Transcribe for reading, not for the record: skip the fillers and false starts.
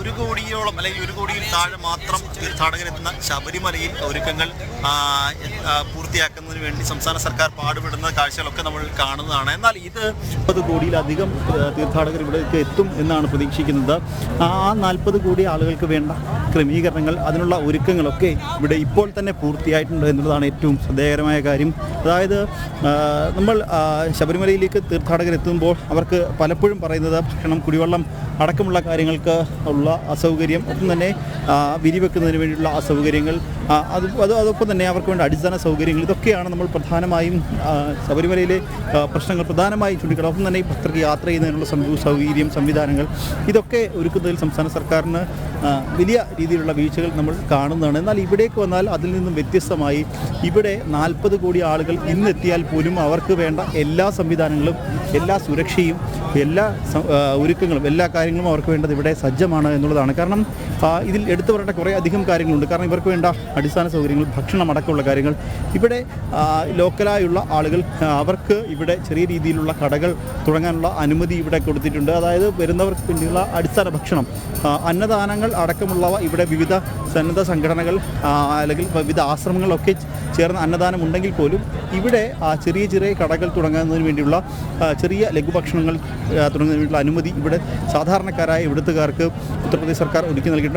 1 കോടിയോളം അല്ലെങ്കിൽ 1 കോടിയിൽ താഴെ മാത്രം തീർത്ഥാടകരെത്തുന്ന ശബരിമലയിൽ ഒരുക്കങ്ങൾ പൂർത്തിയാക്കുന്നതിന് വേണ്ടി സംസ്ഥാന സർക്കാർ പാടുപെടുന്ന കാഴ്ചകളൊക്കെ നമ്മൾ കാണുന്നതാണ്. എന്നാൽ ഇത് 40 കോടിയിലധികം തീർത്ഥാടകർ ഇവിടേക്ക് എത്തും എന്നാണ് പ്രതീക്ഷിക്കുന്നത്. ആ 40 കോടി ആളുകൾക്ക് വേണ്ട ക്രമീകരണങ്ങൾ, അതിനുള്ള ഒരുക്കങ്ങളൊക്കെ ഇവിടെ ഇപ്പോൾ തന്നെ പൂർത്തിയായിട്ടുണ്ട് എന്നുള്ളതാണ് ഏറ്റവും ശ്രദ്ധേയകരമായ കാര്യം. അതായത് നമ്മൾ ശബരിമലയിലേക്ക് തീർത്ഥാടകരെത്തുമ്പോൾ അവർക്ക് പലപ്പോഴും പറയുന്നത് ഭക്ഷണം, കുടിവെള്ളം അടക്കമുള്ള കാര്യങ്ങൾക്ക് ഉള്ള അസൗകര്യം, ഒപ്പം തന്നെ വിരിവെക്കുന്നതിന് വേണ്ടിയുള്ള അസൗകര്യങ്ങൾ, അതൊപ്പം തന്നെ അവർക്ക് വേണ്ട അടിസ്ഥാന സൗകര്യങ്ങൾ, ഇതൊക്കെയാണ് നമ്മൾ പ്രധാനമായും ശബരിമലയിലെ പ്രശ്നങ്ങൾ പ്രധാനമായും ചൂണ്ടിക്കാട്ടുന്നത്. ഒപ്പം തന്നെ ഈ ഭക്തർക്ക് യാത്ര ചെയ്യുന്നതിനുള്ള സൗകര്യം, സംവിധാനങ്ങൾ, ഇതൊക്കെ ഒരുക്കുന്നതിൽ സംസ്ഥാന സർക്കാരിന് വലിയ രീതിയിലുള്ള വീഴ്ചകൾ നമ്മൾ കാണുന്നതാണ്. എന്നാൽ ഇവിടേക്ക് വന്നാൽ അതിൽ നിന്നും വ്യത്യസ്തമായി ഇവിടെ 40 കോടി ആളുകൾ ഇന്നെത്തിയാൽ പോലും അവർക്ക് വേണ്ട എല്ലാ സംവിധാനങ്ങളും, എല്ലാ സുരക്ഷയും, എല്ലാ ഒരുക്കങ്ങളും, എല്ലാ കാര്യങ്ങളും അവർക്ക് വേണ്ടത് ഇവിടെ സജ്ജമാണ് എന്നുള്ളതാണ്. കാരണം ഇതിൽ എടുത്തു പറയേണ്ട കുറേ അധികം കാര്യങ്ങളുണ്ട്. കാരണം ഇവർക്ക് വേണ്ട അടിസ്ഥാന സൗകര്യങ്ങൾ, ഭക്ഷണം അടക്കമുള്ള കാര്യങ്ങൾ, ഇവിടെ ലോക്കലായുള്ള ആളുകൾ അവർക്ക് ഇവിടെ ചെറിയ രീതിയിലുള്ള കടകൾ തുടങ്ങാനുള്ള അനുമതി ഇവിടെ കൊടുത്തിട്ടുണ്ട്. അതായത് വരുന്നവർക്ക് വേണ്ടിയുള്ള അടിസ്ഥാന ഭക്ഷണം, അന്നദാനങ്ങൾ അടക്കമുള്ളവ ഇവിടെ വിവിധ സന്നദ്ധ സംഘടനകൾ അല്ലെങ്കിൽ വിവിധ ആശ്രമങ്ങളൊക്കെ ചേർന്ന് അന്നദാനം ഉണ്ടെങ്കിൽ പോലും ഇവിടെ ചെറിയ ചെറിയ കടകൾ തുടങ്ങുന്നതിന് വേണ്ടിയുള്ള ചെറിയ ലഘുഭക്ഷണങ്ങൾ തുടങ്ങുന്നതിന് വേണ്ടിയുള്ള അനുമതി ഇവിടെ സാധാരണക്കാരായ ഇവിടുത്തുകാർക്ക് ഉത്തർപ്രദേശ് സർക്കാർ ഒരുക്കി നൽകിയിട്ടുണ്ട്.